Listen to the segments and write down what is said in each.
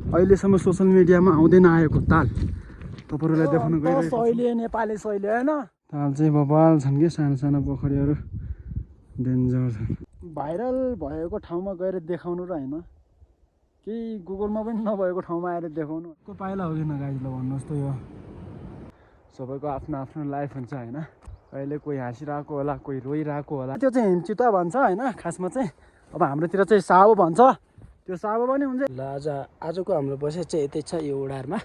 अहिलेसम्म सोसल मिडियामा आउँदैन आएको ताल तपाईँहरूलाई देखाउन गइरहेको छु। शैली नेपाली शैली होइन ताल चाहिँ बबाल छन् कि सानो सानो पोखरीहरू डेन्जर छन्। भाइरल भएको ठाउँमा गएर देखाउनु र होइन केही गुगलमा पनि नभएको ठाउँमा आएर देखाउनु को पाइला हो किन गाइजलाई भन्नुहोस् त। यो सबैको आफ्नो आफ्नो लाइफ हुन्छ होइन। कहिले कोही हाँसिरहेको होला कोही रोइरहेको होला। त्यो चाहिँ हिमचितुवा भन्छ होइन खासमा चाहिँ। अब हाम्रोतिर चाहिँ साबो भन्छ। त्यो साबो पनि हुन्छ। ल आजको हाम्रो बसेस चाहिँ यतै छ यो उडारमा।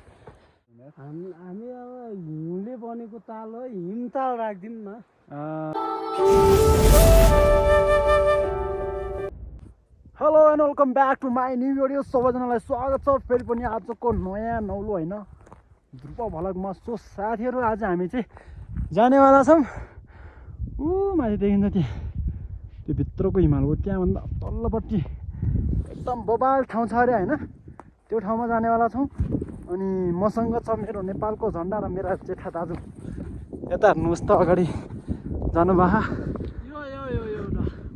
हामी अब हिउँले बनेको ताल हो हिमताल राखिदिउँ न। Hello and welcome back to my new video. सबैजनालाई स्वागत छ फेरि पनि आजको नयाँ नौलो होइन ध्रुव भ्लगमा। सो साथीहरू आज हामी चाहिँ जानेवाला छौँ ऊ माथि देखिन्छ त्यहाँ त्यो भित्रको हिमालको त्यहाँभन्दा तल्लोपट्टि एकदम बबाल ठाउँ छ अरे होइन। त्यो ठाउँमा जानेवाला छौँ। अनि मसँग छ मेरो नेपालको झन्डा र मेरा जेठा दाजु। यता हेर्नुहोस् त अगाडि जानुभएको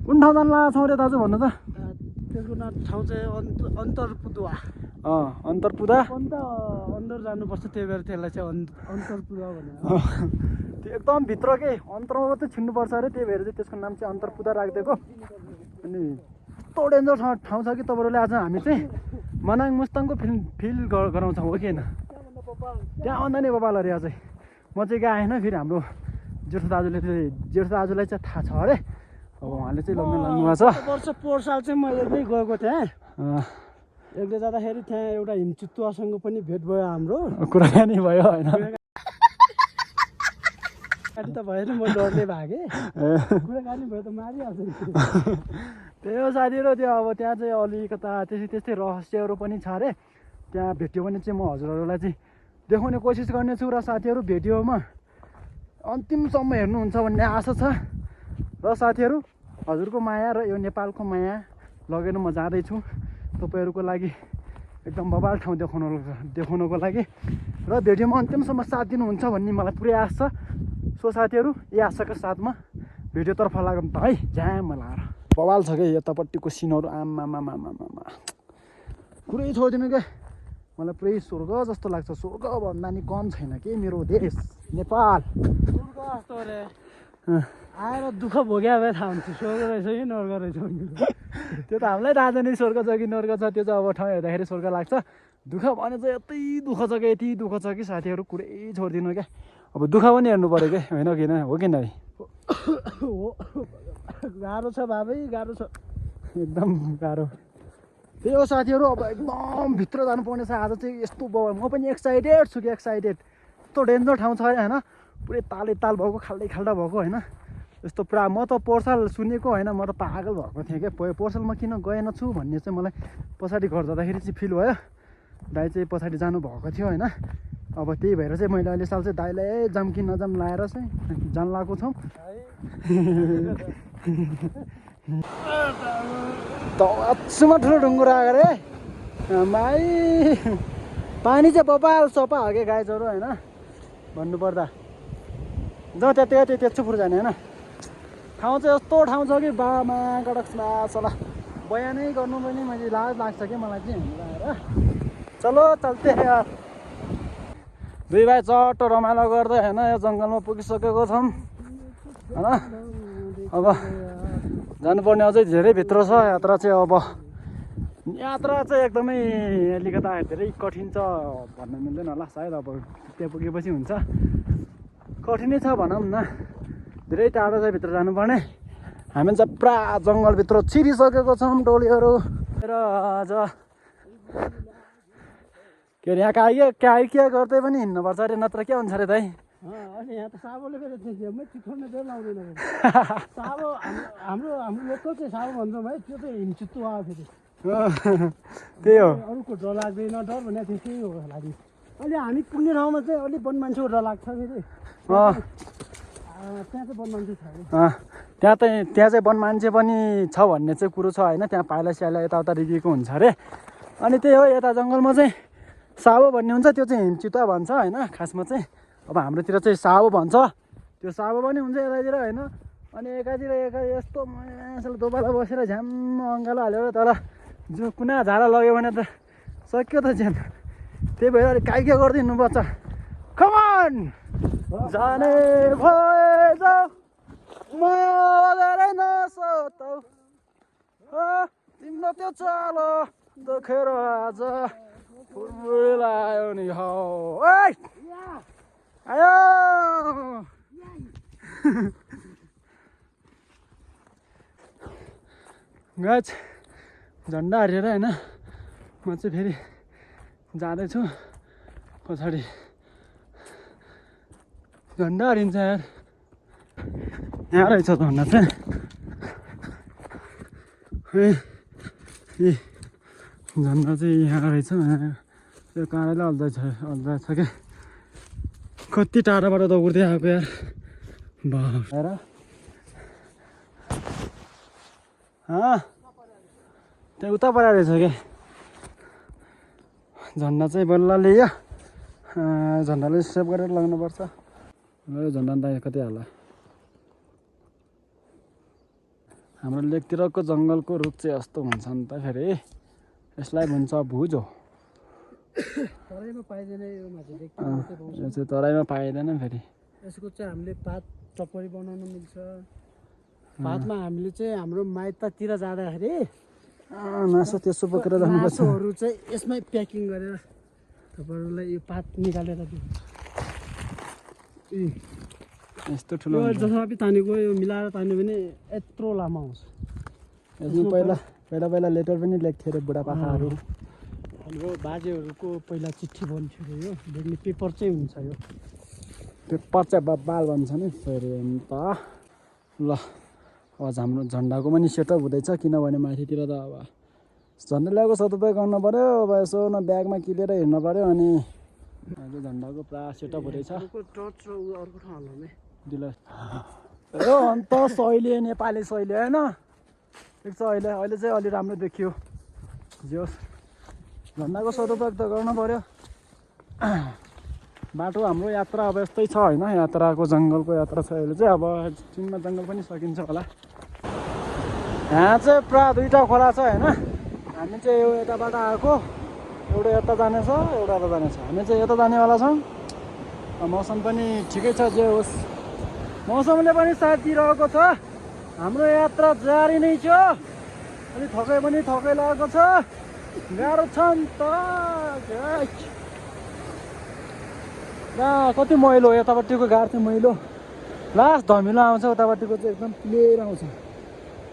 कुन ठाउँ जानु लागेको छौँ अरे दाजु भन्नु त। त्यसको ठाउँ चाहिँ अन्तरपुदुवा। अन्तरपुदा अन्दर जानुपर्छ त्यही भएर त्यसलाई चाहिँ अन्तरपुदुवा भने। त्यो एकदम भित्रकै अन्तरमा मात्रै छिन्नुपर्छ अरे त्यही भएर चाहिँ त्यसको नाम चाहिँ अन्तरपुदा राखिदिएको। अनि यस्तो डेन्जर ठाउँ छ कि तपाईँहरूले आज हामी चाहिँ मनाङ मुस्ताङको फिल गराउँछौँ हो कि होइन। त्यहाँ आउँदा नि बबाल अरे अझै म चाहिँ गएन। फेरि हाम्रो जेठो दाजुलाई चाहिँ थाहा छ अरे। अब उहाँले चाहिँ लग्न लाग्नुभएको छ। वर्ष पोहोर साल चाहिँ म एक्लै गएको थिएँ। एक्लै जाँदाखेरि त्यहाँ एउटा हिमचितुवासँग पनि भेट भयो हाम्रो। कुराकानी भयो होइन। कुराकानी त भएन म डरले भागेँ। कुराकानी भयो त मारिहाल्छ नि। त्यही हो साथीहरू। त्यो अब त्यहाँ चाहिँ अलिकता त्यस्तै रहस्यहरू पनि छ अरे। त्यहाँ भेट्यो भने चाहिँ म हजुरहरूलाई चाहिँ देखाउने कोसिस गर्नेछु र साथीहरू भिडियोमा अन्तिमसम्म हेर्नुहुन्छ भन्ने आशा छ। र साथीहरू हजुरको माया र यो नेपालको माया लगेर म जाँदैछु तपाईँहरूको लागि एकदम बबाल ठाउँ देखाउनको लागि। र भिडियोमा अन्तिमसम्म साथ दिनुहुन्छ भन्ने मलाई पुरै आशा छ। सो साथीहरू यही आशाको साथमा भिडियोतर्फ लागौँ त है ज्याम लाएर। बबाल छ क्या यतापट्टिको सिनहरू आमामामामामा पुरै छोडिदिनु क्या। मलाई पुरै स्वर्ग जस्तो लाग्छ। स्वर्ग भन्दा नि कम छैन कि मेरो देश नेपाल। स्वर्ग जस्तो अरे आएर दुःख भोग्या भए थाहा हुन्छ स्वर्ग रहेछ कि नर्क रहेछ। त्यो त हामीलाई थाहा छ नि स्वर्ग छ कि नर्क छ। त्यो चाहिँ अब ठाउँ हेर्दाखेरि स्वर्ग लाग्छ। दुःख भने चाहिँ यति दुःख छ कि यति दुःख छ कि साथीहरू कुरै छोडिदिनु क्या। अब दुःख पनि हेर्नु पऱ्यो क्या होइन किन हो कि नै। गाह्रो छ बाबै गाह्रो छ एकदम गाह्रो। त्यही हो साथीहरू। अब एकदम भित्र जानुपर्ने छ आज चाहिँ। यस्तो म पनि एक्साइटेड छु कि एक्साइटेड। यस्तो डेन्जर ठाउँ छ अरे होइन। पुरै तालै ताल भएको खाल्डै खाल्डा भएको होइन। यस्तो पुरा म त पोहोर साल सुनेको होइन म त पागल भएको थिएँ क्या। पोहोर साल म किन गएन छु भन्ने चाहिँ मलाई पछाडि घर जाँदाखेरि चाहिँ फिल भयो। दाइ चाहिँ पछाडि जानुभएको थियो होइन। अब त्यही भएर चाहिँ मैले अहिले साल चाहिँ दाइलाई जाम कि नजाम लाएर चाहिँ जान लगाएको छौँ। दक्षमा ठुलो ढुङ्गुर आएको रे भाइ। पानी चाहिँ बबाल सफा हो क्या गाइजहरू होइन भन्नुपर्दा। जाउँ त्यहाँ फुर जाने होइन। ठाउँ चाहिँ यस्तो ठाउँ छ कि बामा गडक्समा चला बयानै गर्नु पनि मैले लाज लाग्छ कि मलाई चाहिँ हेर्नु आएर। चलो चल्ते यार। दुई भाइ चट्ट रमाइलो गर्दै होइन यो जङ्गलमा पुगिसकेको छौँ होइन। अब जानुपर्ने अझै धेरै भित्र छ यात्रा चाहिँ। अब यात्रा चाहिँ एकदमै अलिकता धेरै कठिन छ भन्न मिल्दैन होला सायद। अब त्यहाँ पुगेपछि हुन्छ कठिनै छ भनौँ न। धेरै टाढो चाहिँ भित्र जानुपर्ने। हामी चाहिँ पुरा जङ्गलभित्र छिरिसकेको छौँ टोलीहरू। र आज के अरे यहाँ के गर्दै पनि हिँड्नुपर्छ अरे नत्र के हुन्छ अरे दाइ। अनि यहाँ त साबोले फेरि जेबमै चितुवाउने डर लाउँदैन। साबो हाम्रो लोकल चाहिँ साबो भन्छौँ है। त्यो चाहिँ हिमचितुवा फेरि त्यही हो। अरूको डर लाग्दैन डर भने त्यस्तै हो लागि। अहिले हामी पुग्ने ठाउँमा चाहिँ अलिक वन मान्छेको डर लाग्छ फेरि। त्यहाँ चाहिँ वन मान्छे छ अरे। त्यहाँ चाहिँ वन मान्छे पनि छ भन्ने चाहिँ कुरो छ होइन। त्यहाँ पाइला स्याला यताउता रिगेको हुन्छ अरे। अनि त्यही हो यता जङ्गलमा चाहिँ साबो भन्ने हुन्छ। त्यो चाहिँ हिमचितुवा भन्छ होइन खासमा चाहिँ। अब हाम्रोतिर चाहिँ साबो भन्छ। त्यो साबो पनि हुन्छ यतातिर होइन। अनि एकातिर यस्तो मान्छेले दोबाला बसेर झ्याम्म अङ्गालो हालेर तल जो कुना झारा लग्यो भने त सक्यो त ज्यान त्यही भएर अलिक काइके गरिदिनु पर्छ कमन जाने भए जाऊ म धेरै नसोतौ तिम्रो त्यो चालो देखेर आज फुर्लायो नि हौ आयो गाइस झन्डा हारेर होइन म चाहिँ फेरि जाँदैछु पछाडि झन्डा हारिन्छ यार यहाँ रहेछ झन्डा चाहिँ झन्डा चाहिँ यहाँ रहेछ त्यो काँडाले हल्दैछ क्या कति टाढाबाट दौड्दै आएको यार भएर त्यहाँ उता परेको रहेछ क्या झन्डा चाहिँ बल्ल ल्यायो झन्डाले सेभ गरेर लाग्नुपर्छ झन्डा त कति हाल हाम्रो लेकतिरको जङ्गलको रुख चाहिँ यस्तो हुन्छ नि त फेरि यसलाई भन्छ भुजो तराईमा पाइँदैन यो माछा यो चाहिँ तराईमा पाइँदैन फेरि यसको चाहिँ हामीले पात टपरी बनाउन मिल्छ पातमा हामीले चाहिँ हाम्रो माइततिर जाँदाखेरि मासु त्यसो बोकेर जानुपर्छ मासुहरू चाहिँ यसमै प्याकिङ गरेर तपाईँहरूलाई यो पात निकालेर दिन्छ यस्तो ठुलो जसमा तानेको यो मिलाएर तान्यो भने यत्रो लामो आउँछ यसमा पहिला लेटर पनि लेख्थ्यो अरे बुढापाकाहरू हाम्रो बाजेहरूको पहिला चिठी बन्थ्यो अरे यो लेख्ने पेपर चाहिँ हुन्छ यो पेपर चाहिँ बब्बाल भन्छ नि फेरि अन्त ल अब हाम्रो झन्डाको पनि सेटअप हुँदैछ किनभने माथितिर त अब झन्डा ल्याएको सदुपयोग गर्नु पऱ्यो अब यसो न ब्यागमा किलेर हिँड्नु पऱ्यो अनि अहिले झन्डाको पुरा सेटअप हुँदैछ टर्च र अर्को ठाउँ हाल्नु दिला हो अन्त शैली नेपाली शैली होइन ठिक छ अहिले चाहिँ अलि राम्रो देखियो जे होस् झन्डाको सदुपयोग त गर्नु पऱ्यो बाटो हाम्रो यात्रा अब यस्तै छ होइन यात्राको जङ्गलको यात्रा छ अहिले चाहिँ अब चिनमा जङ्गल पनि सकिन्छ होला यहाँ चाहिँ पुरा दुईवटा खोला छ होइन हामी चाहिँ यो यताबाट आएको एउटा यता जानेछ एउटा यता जानेछ हामी चाहिँ यता जानेवाला छौँ मौसम पनि ठिकै छ जे होस् मौसमले पनि साथ दिइरहेको छ हाम्रो यात्रा जारी नै छ अलिक थकाइ पनि थकाइ लागेको छ गाह्रो छ नि त कति मैलो यतापट्टिको गाह्रो चाहिँ मैलो लास्ट धमिलो आउँछ उतापट्टिको चाहिँ एकदम क्लियर आउँछ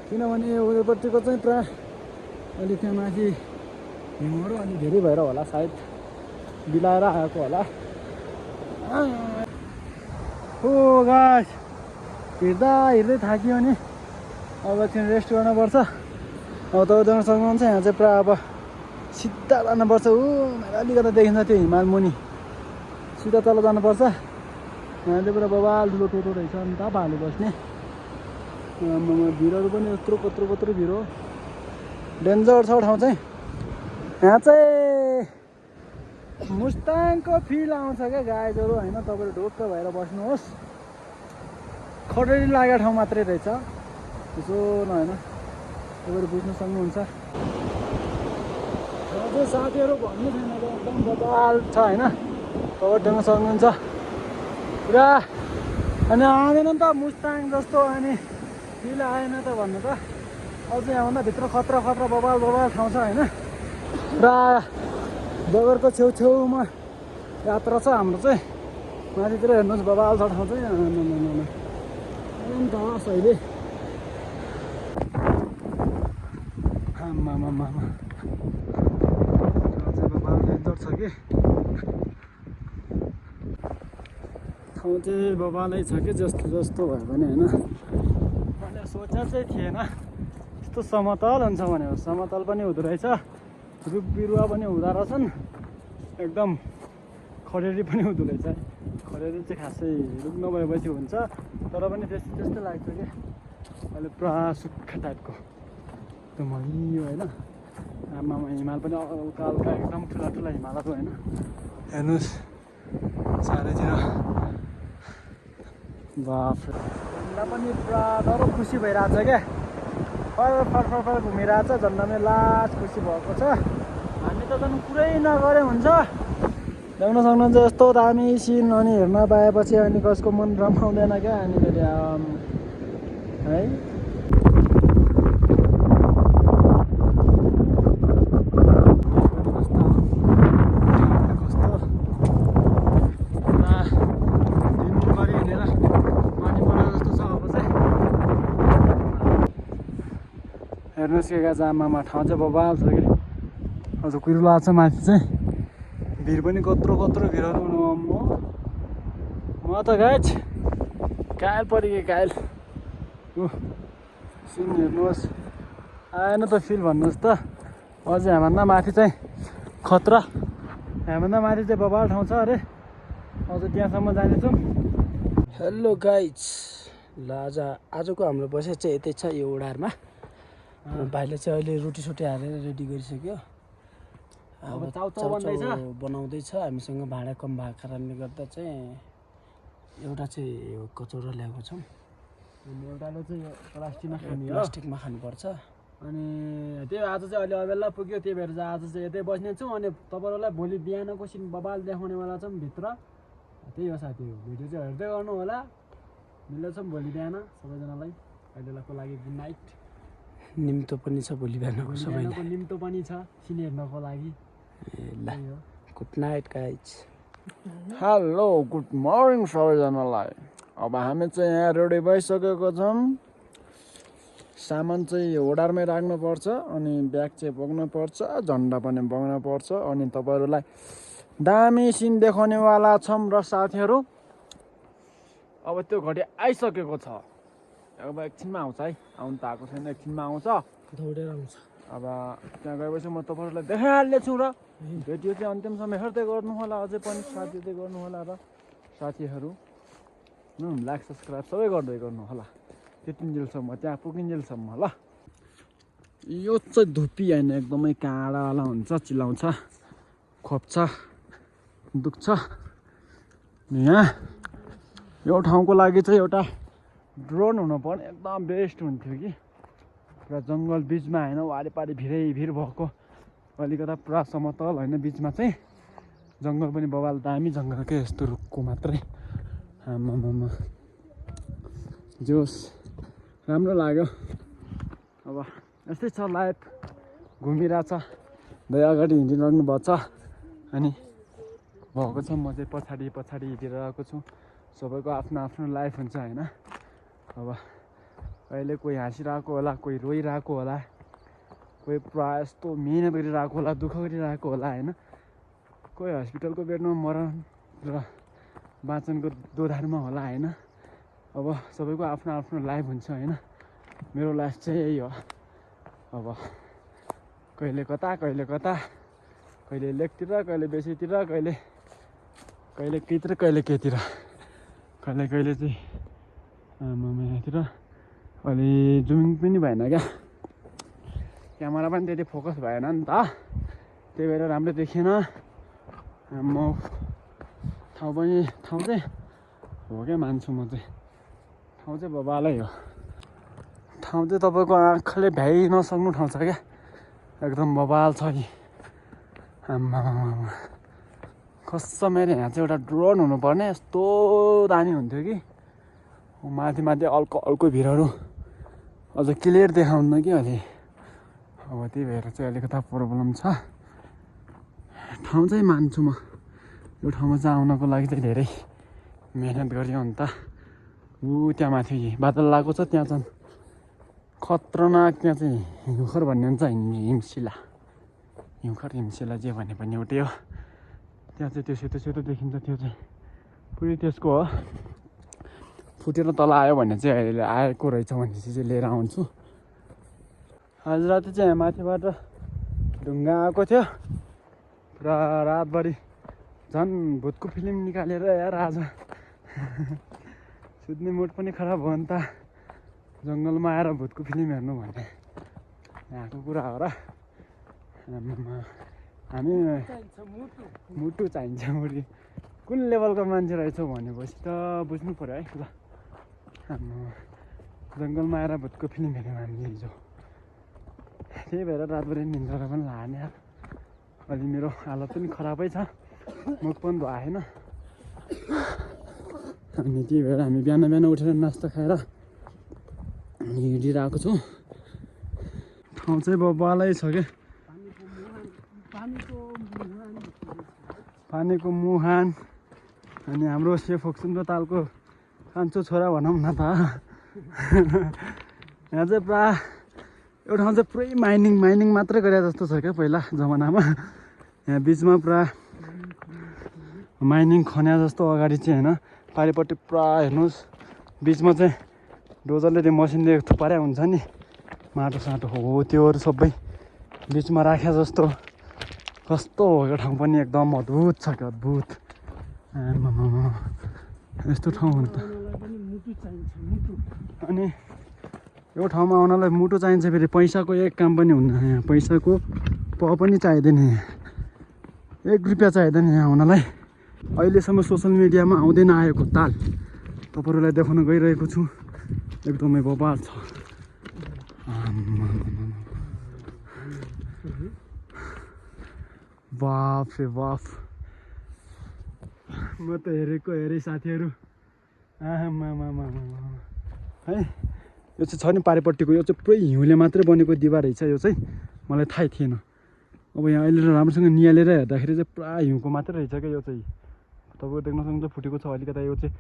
किनभने उयोपट्टिको चाहिँ पुरा अलिक त्यहाँ माथि हिउँहरू अलि धेरै भएर होला सायद बिलाएर आएको होला हो गाइस हिँड्दै थाकियो नि अब एकछिन रेस्ट गर्नुपर्छ अब तपाईँ जान सक्नुहुन्छ यहाँ चाहिँ पुरा अब सिधा जानुपर्छ अलिकति देखिन्छ त्यो हिमाल मुनि सिधा तल जानुपर्छ यहाँ चाहिँ पुरा बबाल ठुलो टोटो रहेछ अन्त भालु बस्ने भिरहरू पनि यत्रो कत्रो भिर हो डेन्जर छ ठाउँ चाहिँ यहाँ चाहिँ मुस्ताङको फिल आउँछ क्या गाइजहरू होइन तपाईँहरू ढोक्क भएर बस्नुहोस् खडेरी लागेको ठाउँ मात्रै रहेछ त्यसो नहोइन तपाईँहरू बुझ्नु सक्नुहुन्छ अझै साथीहरू भन्नु छैन एकदम बबाल छ होइन तपाईँ देख्न सक्नुहुन्छ पुरा अनि आएन नि त मुस्ताङ जस्तो अनि फिल आएन त भन्नु त अझै यहाँभन्दा भित्र खतरा बबाल ठाउँ छ होइन पुरा बगरको छेउछेउमा यात्रा छ हाम्रो चाहिँ माथितिर हेर्नुहोस् बबाल छ ठाउँ चाहिँ अन्त अहिले आमामामा चाहिँ बबाल डेन्जर छ कि ठाउँ चाहिँ बबालै छ कि जस्तो भयो भने होइन मैले सोचेको चाहिँ थिएन यस्तो समतल हुन्छ भनेर समतल पनि हुँदो रहेछ रुख बिरुवा पनि हुँदो रहेछन् एकदम खडेरी पनि हुँदो रहेछ खडेरी चाहिँ खासै रुख नभएपछि हुन्छ तर पनि त्यस्तै लाग्छ कि अहिले पुरा सुक्खा टाइपको एकदम हरियो होइन आमामा हिमाल पनि हल्का एकदम ठुला हिमालहरू होइन हेर्नुहोस् चारैतिर बाफ्रे झन्डा पनि पुरा डर खुसी भइरहेको छ क्या फर घुमिरहेको छ झन्डा नै लास्ट खुसी भएको छ हामी यता जानु कुरै नगरे हुन्छ। देख्न सक्नुहुन्छ यस्तो दामी सिन अनि हेर्न पाएपछि अनि कसको मन रमाउँदैन क्या अनि फेरि है। हेर्नुहोस् के गाजा आमामा ठाउँ चाहिँ बबाल छ कि अझ कुहिरो लाग्छ माथि चाहिँ भिर पनि कत्रो कत्रो भिरहरू म त गाइज कायल पऱ्यो कि कायल सिन हेर्नुहोस् आएन त फिल भन्नुहोस् त अझै हामीभन्दा माथि चाहिँ खतरा हामीभन्दा माथि चाहिँ बबाल ठाउँ छ अरे अझ त्यहाँसम्म जानेछौँ। हेलो गाइज ल आजको हाम्रो बसाइ चाहिँ यतै छ यो ओडारमा। भाइले चाहिँ अहिले रोटी हालेर रेडी गरिसक्यो। अब चाउचाउ बनाउँदैछ। हामीसँग भाँडा कम भएको कारणले गर्दा चाहिँ एउटा चाहिँ यो कचौरा ल्याएको छौँ अनि एउटाले चाहिँ प्लास्टिकमा प्लास्टिकमा खानुपर्छ। अनि त्यही आज चाहिँ अहिले अबेला पुग्यो त्यही भएर चाहिँ आज चाहिँ यतै बस्नेछौँ। अनि तपाईँहरूलाई भोलि बिहानको सिन बबाल देखाउनेवाला छौँ भित्र। त्यही हो साथी हो भिडियो चाहिँ हेर्दै गर्नु होला। मिल्दैछौँ भोलि बिहान सबैजनालाई अहिलेको लागि गुड नाइट। निम्तो पनि छ भोलि बिहानको सबैलाई निम्तो पनि छ सिन हेर्नको लागि। ल good night guys. Hello good morning सबैजनालाई। अब हामी चाहिँ यहाँ रेडी भइसकेको छौँ। सामान चाहिँ ओडारमै राख्नुपर्छ अनि ब्याग चाहिँ बोक्नुपर्छ झन्डा पनि बोक्नुपर्छ अनि तपाईँहरूलाई दामी सिन देखाउनेवाला छौँ र साथीहरू अब त्यो घडी आइसकेको छ। अब एकछिनमा आउँछ है आउनु त आएको छैन एकछिनमा आउँछ दौडेर आउँछ। अब त्यहाँ गएपछि म तपाईँहरूलाई देखाइहाल्नेछु र भिडियो चाहिँ अन्तिमसम्म हेर्दै गर्नु होला। अझै पनि साथ दिँदै गर्नु होला र साथीहरू लाइक सब्सक्राइब सबै गर्दै गर्नु होला त्यतिन्जेलसम्म त्यहाँ पुगिन्जेलसम्म ल। यो चाहिँ धुप्पी होइन एकदमै काँडावाला हुन्छ चिलाउँछ खोप्छ दुख्छ। यहाँ यो ठाउँको लागि चाहिँ एउटा ड्रोन हुनुपर्ने एकदम बेस्ट हुन्थ्यो कि पुरा जङ्गल बिचमा होइन वारिपारि भिर भएको अलिकता पुरा समतल होइन बिचमा चाहिँ जङ्गल पनि बबाल दामी जङ्गलकै यस्तो रुखको मात्रै आमामा जोस् राम्रो लाग्यो। अब यस्तै छ लाइफ घुमिरहेछ दाइ अगाडि हिँडिरहनु भएको छ अनि भएको छ म चाहिँ पछाडि हिँडिरहेको छु। सबैको आफ्नो आफ्नो लाइफ हुन्छ होइन। अब कहिले कोही हाँसिरहेको होला कोही रोइरहेको होला कोही पुरा यस्तो मिहिनेत गरिरहेको होला दुःख गरिरहेको होला होइन। कोही हस्पिटलको बेडमा मरण र बाँचनको दोधारमा होला होइन। अब सबैको आफ्नो आफ्नो लाइफ हुन्छ होइन। मेरो लाइफ चाहिँ यही हो। अब कहिले कता कहिले लेकतिर कहिले बेसीतिर कहिले केतिर कहिले केतिर कहिले चाहिँ यहाँतिर अहिले जुमिङ पनि भएन क्या क्यामेरा पनि त्यति फोकस भएन नि त त्यही भएर राम्रो देखिएन। म ठाउँ चाहिँ हो क्या मान्छु म चाहिँ ठाउँ चाहिँ बबालै हो। ठाउँ चाहिँ तपाईँको आँखाले भ्याइ नसक्नु ठाउँ छ क्या एकदम बबाल छ कि आम्मा कसम मेरो यहाँ चाहिँ एउटा ड्रोन हुनुपर्ने यस्तो दामी हुन्थ्यो कि माथि अल्को भिरहरू अझ क्लियर देखाउन्न कि अहिले। अब त्यही भएर चाहिँ अलिकता प्रब्लम छ। ठाउँ चाहिँ मान्छु म यो ठाउँमा चाहिँ आउनको लागि चाहिँ धेरै मेहनत गरियो नि त। त्यहाँ माथि बादल लागेको छ त्यहाँ चाहिँ खतरनाक त्यहाँ चाहिँ हिमखर भन्ने हुन्छ हिमशिला जे भने पनि एउटै हो। त्यहाँ चाहिँ त्यो सेतो देखिन्छ त्यो चाहिँ पुरै त्यसको हो। फुटेर तल आयो भने चाहिँ अहिले आएको रहेछ भनेपछि चाहिँ लिएर आउँछु। आज राति चाहिँ यहाँ माथिबाट ढुङ्गा आएको थियो पुरा रातभरि झन् भुतको फिल्म निकालेर यार आज सुत्ने मुड पनि खराब भयो नि त। जङ्गलमा आएर भुतको फिल्म हेर्नु भने यहाँको कुरा हो र। हामी मुटु चाहिन्छ मुटु कुन लेभलको मान्छे रहेछौ भनेपछि त बुझ्नु पऱ्यो है ल। जङ्गलमा आएर भुतको फिल्म हेऱ्यौँ हामीले हिजो त्यही भएर रातभरि निन्द्रा पनि लागेन यार। अलि मेरो हालत पनि खराबै छ, मुख पनि धुवाएन। अनि त्यही भएर हामी बिहान बिहान उठेर नास्ता खाएर हिँडिरहेको छौँ। ठाउँ चाहिँ बबालै छ क्या, पानीको मुहान। अनि हाम्रो यो फोक्सुङको तालको कान्छो छोरा भनौँ न त। यहाँ चाहिँ पुरा यो ठाउँ चाहिँ पुरै माइनिङ मात्रै गरे जस्तो छ क्या पहिला जमानामा। यहाँ बिचमा पुरा माइनिङ खन्या जस्तो अगाडि चाहिँ होइन, पारिपट्टि पुरा हेर्नुहोस् बिचमा चाहिँ डोजरले त्यो मसिनले थुपार्या हुन्छ नि माटो साटो, हो त्योहरू सबै बिचमा राख्या जस्तो। कस्तो हो यो ठाउँ पनि, एकदम अद्भुत छ क्या, अद्भुत। यस्तो ठाउँ हो त। अनि यो ठाउँमा आउनलाई मुटु चाहिन्छ, फेरि पैसाको एक काम पनि हुन्न यहाँ, पैसाको प पनि चाहिँदैन यहाँ, 1 रुपियाँ चाहिँदैन यहाँ आउनलाई। अहिलेसम्म सोसियल मिडियामा आउँदैन आएको ताल तपाईँहरूलाई देखाउन गइरहेको छु, एकदमै बबाल छ। बाफ रे बाफ, म त हेरेको हेरेँ साथीहरू। है यो चाहिँ छ नि पारिपट्टिको, यो चाहिँ पुरै हिउँले मात्रै बनेको दिवार रहेछ। यो चाहिँ मलाई थाहै थिएन। अब यहाँ अहिले राम्रोसँग निहालेर हेर्दाखेरि चाहिँ पुरा हिउँको मात्रै रहेछ क्या यो चाहिँ। तपाईँको देख्न सक्नुहुन्छ फुटेको छ अलिकता, यो चाहिँ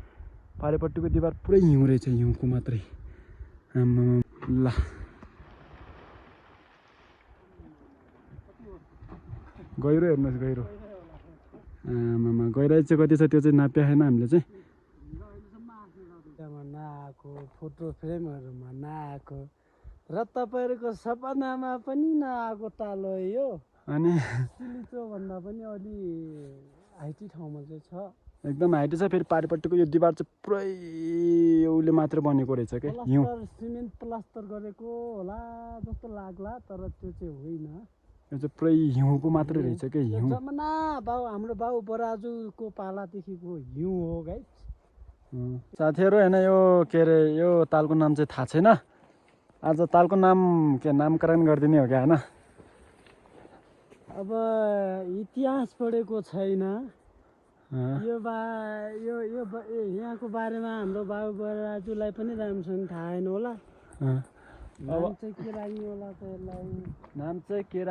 पारिपट्टिको दिवार पुरै हिउँ रहेछ, हिउँको मात्रै। ल गहिरो हेर्नुहोस्, गहिरो। गहिराइ चाहिँ कति छ त्यो चाहिँ नाप्या छैन हामीले चाहिँ। नआएको, फोटो फ्रेमहरूमा नआएको र तपाईँहरूको सपनामा पनि नआएको ताल हो यो। अनि सिलिचो भन्दा पनि अलि हाइटी ठाउँमा चाहिँ छ, एकदम हाइटी छ। फेरि पारिपट्टिको यो दिवार चाहिँ पुरै उसले मात्र बनेको रहेछ क्या, हिउँ। सिमेन्ट प्लास्टर गरेको होला जस्तो लाग्ला, तर त्यो चाहिँ होइन। यो चाहिँ पुरै हिउँको मात्रै रहेछ क्या, हिउँ। जमाना हाम्रो बाउ बराजुको पालादेखिको हिउँ हो गाइस। साथीहरू होइन, यो के अरे यो तालको नाम चाहिँ थाहा छैन। आज तालको नाम के नामकरण गरिदिने हो क्या होइन। अब इतिहास पढेको छैन यो यहाँको बारेमा हाम्रो बाउ बराजुलाई पनि राम्रोसँग थाहा छैन होला। नाम चाहिँ के राख्ने होला त यसलाई, नाम चाहिँ के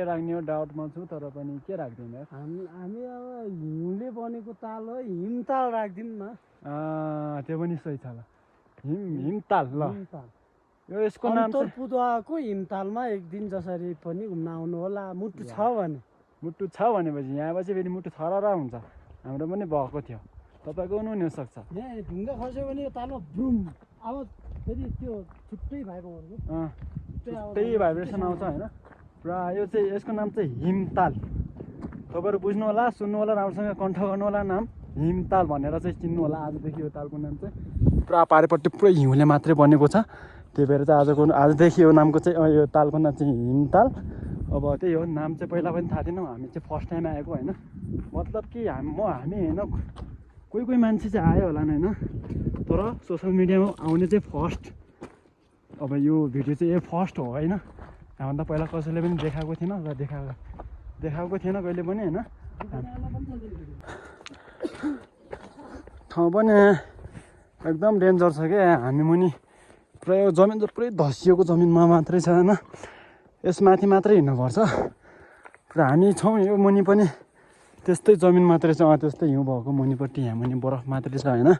राख्ने हो डाउटमा छु, तर पनि के राख्दिउँ यार। हामी अब हिउँले बनेको ताल हो, हिमताल राखिदिउँ न। त्यो पनि सही छ ल, हिमताल। ल यो यसको नाम चाहिँ पुदुवाको हिमतालमा एक दिन जसरी पनि घुम्न आउनु होला, मुटु छ भने। मुटु छ भनेपछि यहाँ पछि फेरि मुटु छरर हुन्छ। हाम्रो पनि भएको थियो, तपाईँको पनि हुनसक्छ। यहाँ ढुङ्गा खस्यो भने तालमा ब्रुम अब फेरि त्यो छुट्टै भाइब आउँछ, त्यही भाइब्रेसन आउँछ होइन पुरा। यो चाहिँ यसको नाम चाहिँ हिमताल। तपाईँहरू बुझ्नु होला, सुन्नु होला, राम्रोसँग कण्ठ गर्नु होला, नाम हिमताल भनेर चाहिँ चिन्नु होला। आजदेखि यो तालको नाम चाहिँ पुरा पारिपट्टि पुरै हिउँले मात्रै बनेको छ, त्यही भएर चाहिँ आजदेखि यो नामको चाहिँ यो तालको नाम चाहिँ हिमताल। अब त्यही हो, नाम चाहिँ पहिला पनि थाहा थिएन, हामी चाहिँ फर्स्ट टाइम आएको होइन। मतलब कि हामी होइन, कोही मान्छे चाहिँ आयो होला होइन, तर सोसियल मिडियामा आउने चाहिँ फर्स्ट। अब यो भिडियो चाहिँ यो फर्स्ट हो होइन, हामीभन्दा पहिला कसैले पनि देखाएको थिएन र देखाएको थिएन कहिले पनि होइन। ठाउँ पनि एकदम डेन्जर छ क्या, हामी मुनि पुरै यो जमिन चाहिँ पुरै धसिएको जमिनमा मात्रै छ होइन, यसमाथि मात्रै हिँड्नुपर्छ। र हामी छौँ यो मुनि पनि त्यस्तै जमिन मात्रै छ, त्यस्तै हिउँ भएको मुनिपट्टि, यहाँ मुनि बरफ मात्रै छ होइन।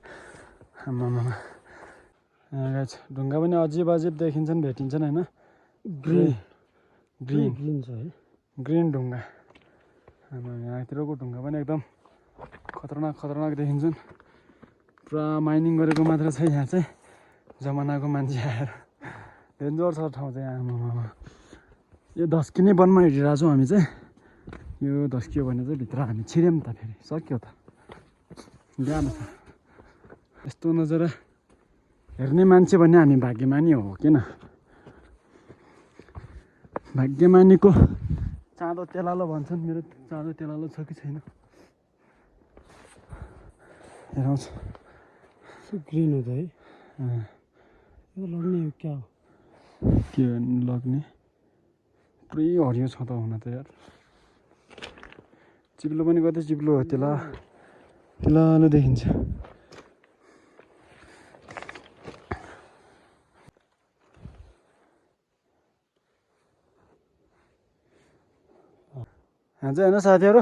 ढुङ्गा पनि अजिब देखिन्छन्, भेटिन्छन् होइन। ग्रिन छ है, ग्रिन ढुङ्गा। यहाँतिरको ढुङ्गा पनि एकदम खतरनाक देखिन्छन्। पुरा माइनिङ गरेको मात्र छ यहाँ चाहिँ, जमानाको मान्छे आएर। डेन्जर छ ठाउँ चाहिँ आमामा। यो धस्किने वनमा हिँडिरहेको छौँ हामी चाहिँ। यो धस्कियो भने चाहिँ भित्र हामी छिर्यौँ त फेरि सक्यो त, जानु छ। यस्तो नजरा हेर्ने मान्छे भने हामी भाग्यमानी हो किन। भाग्यमानीको चाँदो तेलालो भन्छन्, मेरो चाँदो तेलालो छ कि छैन हेराउँछ। ग्रिन हो त है, यो लग्ने क्या हो, के लग्ने पुरै हरियो छ त हुन त यार। चिप्लो पनि कति चिप्लो हो तिलालो देखिन्छ। यहाँ चाहिँ होइन साथीहरू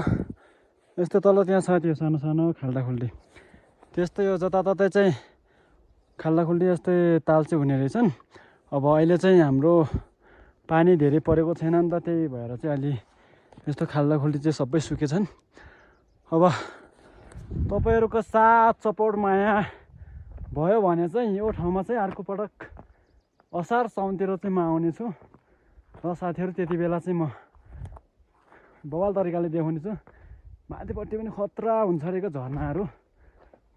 यस्तो तल त्यहाँ छ त्यो सानो सानो खाल्डाखुल्डी त्यस्तै हो जताततै चाहिँ खाल्डाखुल्डी जस्तै ताल चाहिँ हुने रहेछन्। अब अहिले चाहिँ हाम्रो पानी धेरै परेको छैन नि त त्यही भएर चाहिँ अलि यस्तो खाल्डाखुल्डी चाहिँ सबै सुकेछन्। अब तपाईँहरूको साथ सपोर्ट माया भयो भने चाहिँ यो ठाउँमा चाहिँ अर्को पटक असार साउनतिर चाहिँ म आउनेछु र साथीहरू त्यति बेला चाहिँ म बवाल तरिकाले देखाउने छु। माथिपट्टि पनि खतरा हुन्छ अरे क्या झर्नाहरू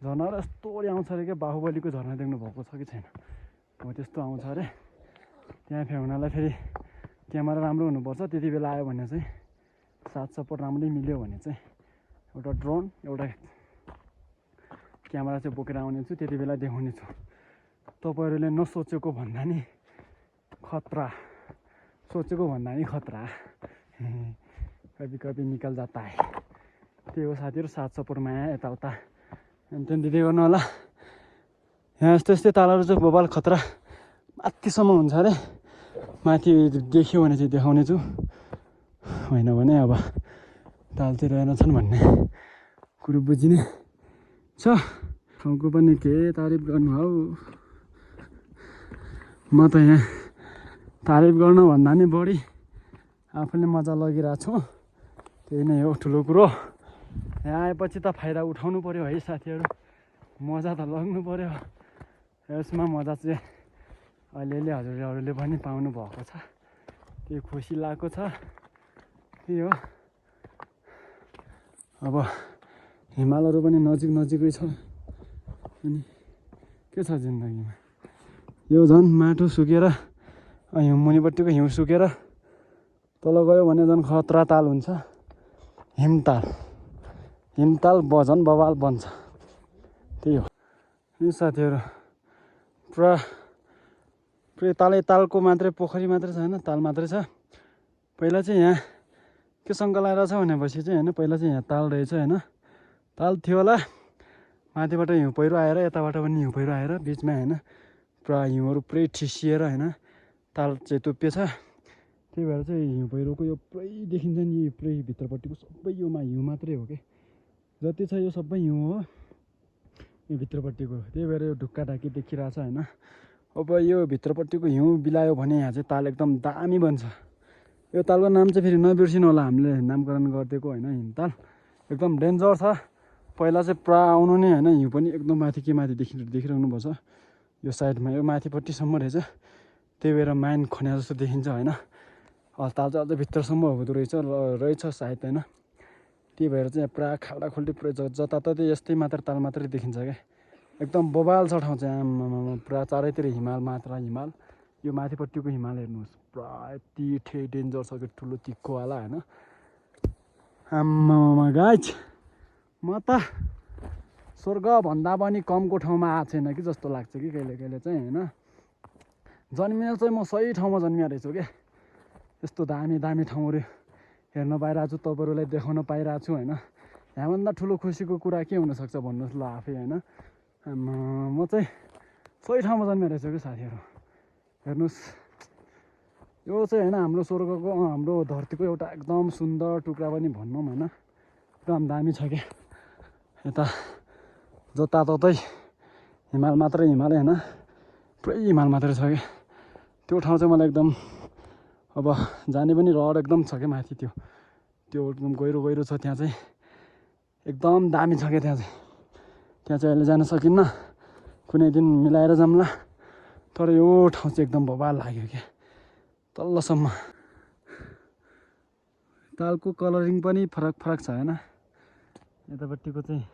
यस्तो आउँछ अरे क्या बाहुबलीको झर्ना देख्नु भएको छ कि छैन हो त्यस्तो आउँछ अरे। त्यहाँ फ्याउनलाई फेरि क्यामेरा राम्रो हुनुपर्छ त्यति बेला आयो भने चाहिँ साथ सपोर्ट राम्ररी मिल्यो भने चाहिँ एउटा ड्रोन एउटा क्यामेरा चाहिँ बोकेर आउने छु त्यति बेला देखाउने छु। तपाईँहरूले नसोचेको भन्दा नि खतरा सोचेको भन्दा नि खतरा कभी कभी निकल जाता है। त्यही हो साथीहरू साथ सपोर्ट माया यताउता त्यहाँ दिँदै गर्नु होला। यहाँ यस्तै यस्तै तालहरू चाहिँ बबाल खतरा माथिसम्म हुन्छ अरे माथि देख्यो भने चाहिँ देखाउने छु होइन भने अब ताल चाहिँ रहेनछन् भन्ने कुरो बुझिने छ। ठाउँको पनि के तारिफ गर्नु हौ म त यहाँ तारिफ गर्नु भन्दा नि बढी आफूले मजा लगिरहेको छु त्यही नै हो ठुलो कुरो। यहाँ आएपछि त फाइदा उठाउनु पऱ्यो है साथीहरू मजा त लाग्नु पऱ्यो। यसमा मजा चाहिँ अलिअलि हजुरहरूले पनि पाउनु भएको छ त्यही खुसी लागेको छ त्यही हो। अब हिमालहरू पनि नजिकै छ अनि के छ जिन्दगीमा यो झन् माटो सुकेर हिउँ मुनिपट्टिको हिउँ सुकेर तल गयो भने झन् खतरा ताल हुन्छ हिमताल बझन बवाल बन्छ त्यही हो। यो साथीहरू पुरै तालको मात्रै पोखरी मात्रै छ होइन ताल मात्रै छ। पहिला चाहिँ यहाँ के शङ्का लागेको छ भनेपछि चाहिँ होइन पहिला चाहिँ यहाँ ताल रहेछ होइन ताल थियो होला माथिबाट हिउँ पहिरो आएर यताबाट पनि हिउँ पहिरो आएर बिचमा होइन पुरा हिउँहरू पुरै ठिसिएर होइन ताल चाहिँ तुप्पिएछ। त्यही भएर चाहिँ हिउँ पहिरोको यो पुरै देखिन्छ नि पुरै भित्रपट्टिको सबै योमा हिउँ मात्रै हो कि जति छ यो सबै हिउँ हो यो भित्रपट्टिको त्यही भएर यो ढुक्का ढाकी देखिरहेछ होइन। अब यो भित्रपट्टिको हिउँ बिलायो भने यहाँ चाहिँ ताल एकदम दामी बन्छ। यो तालको नाम चाहिँ फेरि नबिर्सिनु होला हामीले नामकरण गरिदिएको होइन हिमताल एकदम डेन्जर छ। पहिला चाहिँ पुरा आउनु नै होइन हिउँ पनि एकदम माथि देखिराख्नुपर्छ यो साइडमा यो माथिपट्टिसम्म रहेछ त्यही भएर माइन खन्या जस्तो देखिन्छ होइन। ताल चाहिँ अझै भित्रसम्म हुँदो रहेछ सायद होइन त्यही भएर चाहिँ पुरा खाल्डाखुल्डी पुरै जताततै यस्तै मात्र ताल मात्रै देखिन्छ क्या एकदम बबाल छ ठाउँ चाहिँ आम्मामा पुरा चारैतिर हिमाल मात्र हिमाल। यो माथिपट्टिको हिमाल हेर्नुहोस् पुरा यति डेन्जर छ कि ठुलो तिखोवाला होइन आम्मामा गाइज म त स्वर्गभन्दा पनि कमको ठाउँमा आएको छैन कि जस्तो लाग्छ कि कहिले चाहिँ होइन। जन्मिएर चाहिँ म सही ठाउँमा जन्मिएको रहेछु क्या यस्तो दामी ठाउँहरू हेर्न पाइरहेको छु तपाईँहरूलाई देखाउन पाइरहेको छु होइन। यहाँभन्दा ठुलो खुसीको कुरा के हुनसक्छ भन्नुहोस् ल आफै होइन। म चाहिँ सही ठाउँमा जन्मिएको रहेछु कि साथीहरू हेर्नुहोस् यो चाहिँ होइन हाम्रो स्वर्गको हाम्रो धरतीको एउटा एकदम सुन्दर टुक्रा पनि भनौँ होइन एकदम दामी छ क्या। यता जताततै हिमाल मात्रै हिमाल होइन पुरै हिमाल मात्रै छ क्या त्यो ठाउँ चाहिँ मलाई एकदम अब जाने पनि रहर एकदम छ क्या माथि त्यो एकदम गहिरो छ त्यहाँ चाहिँ एकदम दामी छ क्या त्यहाँ चाहिँ अहिले जान सकिन्न कुनै दिन मिलाएर जाउँला तर यो ठाउँ चाहिँ एकदम बवाल लाग्यो क्या तल्लोसम्म। तालको कलरिङ पनि फरक छ होइन यतापट्टिको चाहिँ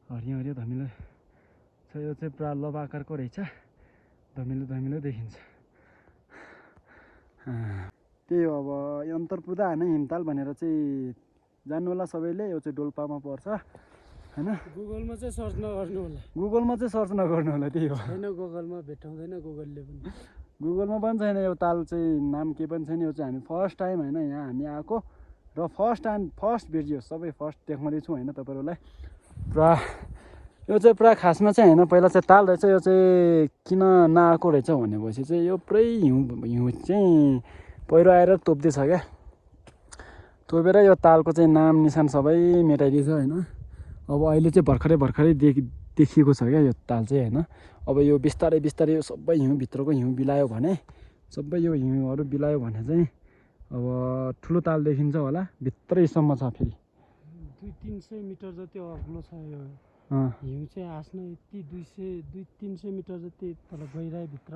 हरियो धमिलो छ यो चाहिँ पुरा लभ आकारको रहेछ धमिलो देखिन्छ। त्यही हो अब यन्तर पुर्दा होइन हिमताल भनेर चाहिँ जान्नु होला सबैले यो चाहिँ डोल्पामा पर्छ होइन। गुगलमा चाहिँ सर्च नगर्नु होला त्यही हो होइन गुगलमा भेटाउँदैन गुगलमा पनि छैन यो ताल चाहिँ नाम केही पनि छैन। यो चाहिँ हामी फर्स्ट टाइम होइन यहाँ हामी आएको र फर्स्ट भिडियो सबै फर्स्ट देखाउँदैछु होइन तपाईँहरूलाई। पुरा यो चाहिँ पुरा खासमा चाहिँ होइन, पहिला चाहिँ ताल रहेछ, यो चाहिँ किन नआएको रहेछ भनेपछि चाहिँ यो पुरै हिउँ चाहिँ पहिरो आएर तोप्दैछ क्या। तोपेर यो तालको चाहिँ नाम निशान सबै मेटाइदिएछ होइन। अब अहिले चाहिँ भर्खरै देखिएको छ क्या यो ताल चाहिँ होइन। अब यो बिस्तारै यो सबै हिउँभित्रको हिउँ बिलायो भने, सबै यो हिउँहरू बिलायो भने चाहिँ अब ठुलो ताल देखिन्छ होला, भित्रैसम्म छ फेरि 200-300 मिटर जति अग्लो छ यो हिउँ चाहिँ आस्न यति 200-300 मिटर जति तल गहिराइभित्र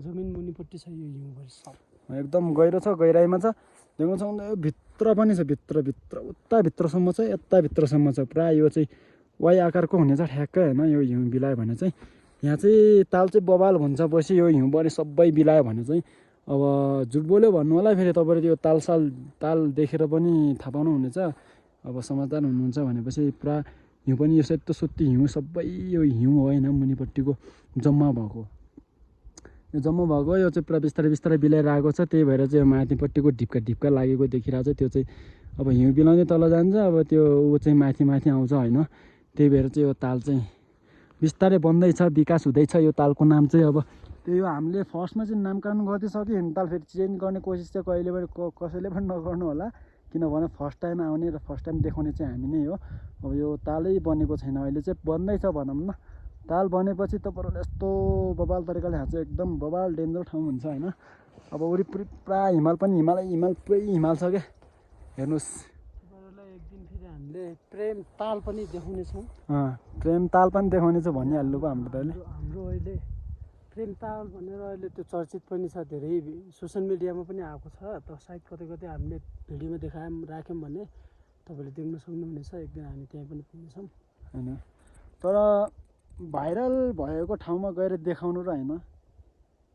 जमिन मुनिपट्टि छ यो हिउँभरि सब एकदम गहिरो छ, गहिराइमा छ। देखाउँछ यो भित्र पनि छ, भित्र उता भित्रसम्म छ, यता भित्रसम्म छ। पुरा यो चाहिँ वाइ आकारको हुनेछ ठ्याक्कै होइन। यो हिउँ बिलायो भने चाहिँ यहाँ चाहिँ ताल चाहिँ बबाल हुन्छ। पछि यो हिउँभरि सबै बिलायो भने चाहिँ अब झुट बोल्यो भन्नु होला फेरि तपाईँले त्यो ताल देखेर पनि थाहा पाउनुहुनेछ। अब समझदार हुनुहुन्छ भनेपछि पुरा हिउँ पनि यो सेतो सुत्ती हिउँ सबै यो हिउँ होइन, मुनिपट्टिको जम्मा भएको यो चाहिँ पुरा बिस्तारै बिलाएर आएको छ। त्यही भएर चाहिँ माथिपट्टिको ढिप्का लागेको देखिरहेको छ। त्यो चाहिँ अब हिउँ बिलाउँदै तल जान्छ, अब त्यो ऊ चाहिँ माथि आउँछ होइन। त्यही भएर चाहिँ यो ताल चाहिँ बिस्तारै बन्दैछ, विकास हुँदैछ। यो तालको नाम चाहिँ अब त्यही हो, हामीले फर्स्टमा चाहिँ नामकरण गरिदिइसक्यो। हिमताल फेरि चेन्ज गर्ने कोसिस चाहिँ कहिले पनि कसैले पनि नगर्नु होला, किनभने फर्स्ट टाइम आउने र फर्स्ट टाइम देखाउने चाहिँ हामी नै हो। अब यो तालै बनेको छैन, अहिले चाहिँ बन्दैछ भनौँ न। ताल बनेपछि तपाईँहरूले यस्तो बबाल तरिकाले यहाँ चाहिँ एकदम बबाल डेन्जर ठाउँ हुन्छ होइन। अब वरिपरि पुरा हिमाल पुरै हिमाल छ क्या, हेर्नुहोस्। तपाईँहरूलाई एक दिन फेरि हामीले प्रेम ताल पनि देखाउनेछौँ। प्रेम ताल पनि देखाउनेछ भनिहाल्नु भयो हाम्रो दाइले। हाम्रो अहिले प्रेम ताल भनेर अहिले त्यो चर्चित पनि छ, धेरै सोसियल मिडियामा पनि आएको छ। त सायद कतै हामीले भिडियोमा राख्यौँ भने तपाईँले देख्न सक्नुहुनेछ। एक दिन हामी त्यहाँ पनि पुग्नेछौँ होइन। तर भाइरल भएको ठाउँमा गएर देखाउनु र होइन,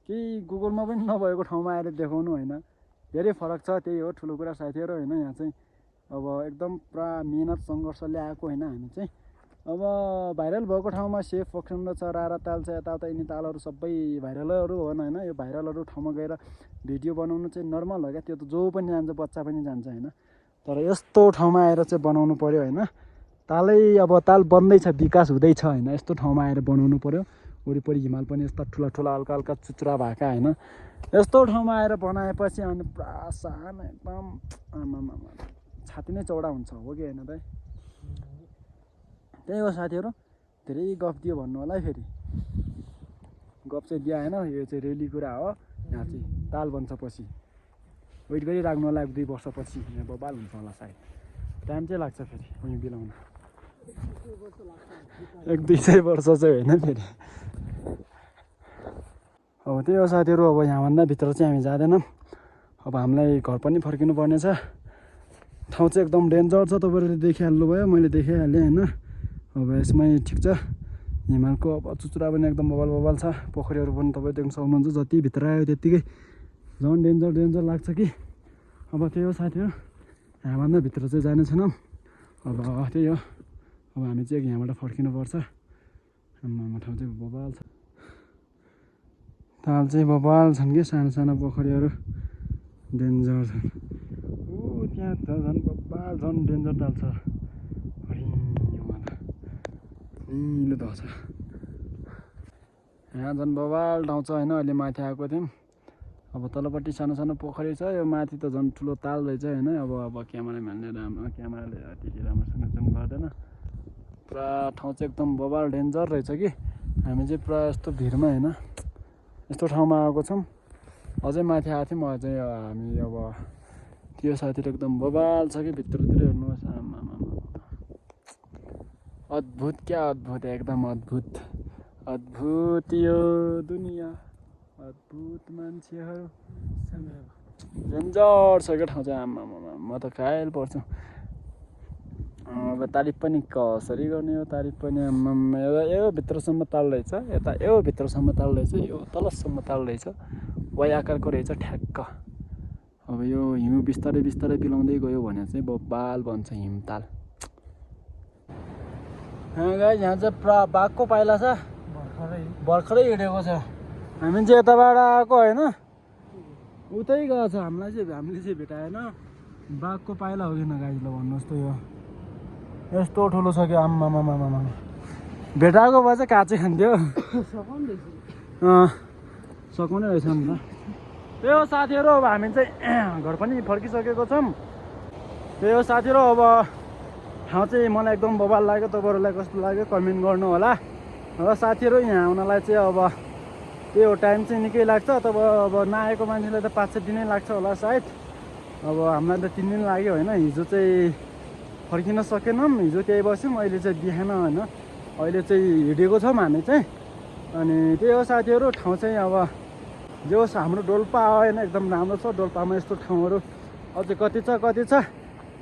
केही गुगलमा पनि नभएको ठाउँमा आएर देखाउनु होइन, धेरै फरक छ। त्यही हो ठुलो कुरा साथीहरू होइन। यहाँ चाहिँ अब एकदम पुरा मिहिनेत सङ्घर्षले आएको होइन हामी चाहिँ। अब भाइरल भएको ठाउँमा सेफ फक्सन छ, रारा ताल छ, यताउता यिनी तालहरू सबै भाइरलहरू हो होइन। यो भाइरलहरू ठाउँमा गएर भिडियो बनाउनु चाहिँ नर्मल हो क्या, त्यो त जो पनि जान्छ, बच्चा पनि जान्छ होइन। तर यस्तो ठाउँमा आएर चाहिँ बनाउनु पऱ्यो होइन। तालै अब ताल बन्दैछ, विकास हुँदैछ होइन। यस्तो ठाउँमा आएर बनाउनु पऱ्यो। वरिपरि हिमाल पनि यस्ता ठुला हल्का चुचुरा भएका होइन। यस्तो ठाउँमा आएर बनाएपछि अनि पुरा सानो एकदम आमामा छाती नै चौडा हुन्छ, हो कि होइन त। त्यही हो साथीहरू, धेरै गफ दियो भन्नु होला है। फेरि गफ चाहिँ दियो होइन, यो चाहिँ रेली कुरा हो। यहाँ चाहिँ ताल बन्छ पछि, वेट गरिराख्नु होला। 1-2 वर्षपछि यहाँ बबाल हुन्छ होला सायद, टाइम चाहिँ लाग्छ फेरि उयो बिलाउन। 1-2 वर्ष चाहिँ होइन फेरि। अब त्यही हो साथीहरू, अब यहाँभन्दा भित्र चाहिँ हामी जाँदैनौँ। अब हामीलाई घर पनि फर्किनु पर्नेछ। ठाउँ चाहिँ एकदम डेन्जर छ, तपाईँहरूले देखिहाल्नु भयो, मैले देखाइहालेँ होइन। अब यसमै ठिक छ, हिमालको अब चुचुरा पनि एकदम बबाल छ। पोखरीहरू पनि तपाईँ देख्न सक्नुहुन्छ, जति भित्र आयो त्यत्तिकै झन् डेन्जर लाग्छ कि। अब त्यही हो साथीहरू, यहाँभन्दा भित्र चाहिँ जाने छैनौँ। अब त्यही हो, अब हामी चाहिँ यहाँबाट फर्किनुपर्छ। हाम्रो ठाउँ चाहिँ बबाल छ, ताल चाहिँ बबाल छन् कि, सानो पोखरीहरू डेन्जर छन्। त्यहाँ त झन् बबाल, झन् डेन्जर ताल छ। निलो त छ यहाँ, झन् बबाल ठाउँ छ होइन। अहिले माथि आएको थियौँ, अब तलपट्टि सानो पोखरी छ, यो माथि त झन् ठुलो ताल रहेछ होइन। अब क्यामेराम्यानले क्यामेराले त्यति राम्रोसँग जुम गर्दैन। पुरा ठाउँ चाहिँ एकदम बबाल डेन्जर रहेछ कि। हामी चाहिँ पुरा यस्तो भिडमा होइन, यस्तो ठाउँमा आएको छौँ। अझै माथि आएको थियौँ, अझै हामी अब त्यो साथीहरू एकदम बबाल छ कि। भित्रतिर हेर्नुहोस्, आमामा अद्भुत, क्या अद्भुत, एकदम अद्भुत यो दुनियाँ, अद्भुत मान्छेहरू, डेन्जर छ क्या ठाउँ चाहिँ। आमामा म त घायल पर्छु। अब तारिफ पनि कसरी गर्ने हो, तारिफ पनि आमामा। यो भित्रसम्म ताल रहेछ, यता यो भित्रसम्म ताल रहेछ, यो तलसम्म ताल रहेछ, वाइ आकारको रहेछ ठ्याक्क। अब यो हिउँ बिस्तारै बिलाउँदै गयो भने चाहिँ बबाल बन्छ हिमताल। गाइस यहाँ चाहिँ पुरा बाघको पाइला छ, भर्खरै हिँडेको छ। हामी चाहिँ यताबाट आएको होइन, उतै गएको छ। हामीले चाहिँ भेटाएन। बाघको पाइला हो कि न गाइज ल भन्नुहोस् त यो यस्तो ठुलो छ कि आम्मामामामा भेटाएको भए चाहिँ काँचै खान्थ्यो सघाउने रहेछ नि त त्यही हो साथीहरू अब हामी चाहिँ घर पनि फर्किसकेको छौँ त्यही हो साथीहरू अब ठाउँ चाहिँ मलाई एकदम बवाल लाग्यो तपाईँहरूलाई कस्तो लाग्यो कमेन्ट गर्नु होला र साथीहरू यहाँ आउनलाई चाहिँ अब त्यही हो टाइम चाहिँ निकै लाग्छ तब अब नआएको मान्छेलाई त 5-6 दिनै लाग्छ होला सायद अब हामीलाई त 3 दिन लाग्यो होइन हिजो चाहिँ फर्किन सकेनौँ हिजो त्यही बस्यौँ अहिले चाहिँ बिहान होइन अहिले चाहिँ हिँडेको छौँ हामी चाहिँ अनि त्यही हो साथीहरू ठाउँ चाहिँ अब जे होस् हाम्रो डोल्पा होइन एकदम राम्रो छ डोल्पामा यस्तो ठाउँहरू अझै कति छ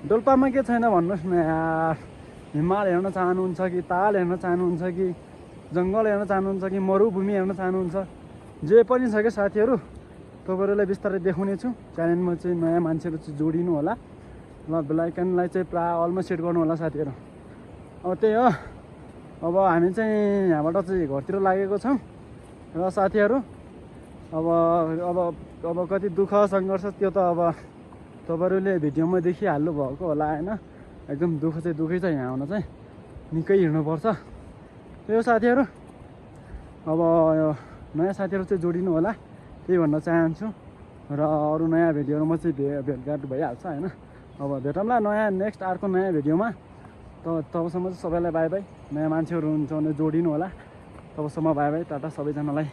डोल्पामा के छैन भन्नुहोस् न यार हिमाल हेर्न चाहनुहुन्छ कि ताल हेर्न चाहनुहुन्छ कि जङ्गल हेर्न चाहनुहुन्छ कि मरुभूमि हेर्न चाहनुहुन्छ जे पनि छ क्या साथीहरू तपाईँहरूलाई बिस्तारै देखाउने छु च्यानलमा चाहिँ नयाँ मान्छेहरू चाहिँ जोडिनु होला ल बेलायकनलाई चाहिँ प्रायः अलमा सेट गर्नु होला साथीहरू अब त्यही हो अब हामी चाहिँ यहाँबाट चाहिँ घरतिर लागेको छौँ र साथीहरू अब कति दुःख सङ्घर्ष त्यो त अब तपाईँहरूले भिडियोमा देखिहाल्नु भएको होला होइन एकदम दुःख चाहिँ दुःखै छ यहाँ आउन चाहिँ निकै हिँड्नुपर्छ त्यही हो साथीहरू अब यो नयाँ साथीहरू चाहिँ जोडिनु होला त्यही भन्न चाहन्छु र अरू नयाँ भिडियोहरूमा चाहिँ भेटघाट भइहाल्छ होइन अब भेटौँला नयाँ नेक्स्ट अर्को नयाँ भिडियोमा तबसम्म चाहिँ सबैलाई बाई बाई नयाँ मान्छेहरू हुन्छ भने जोडिनु होला तबसम्म बाई बाई टाटा सबैजनालाई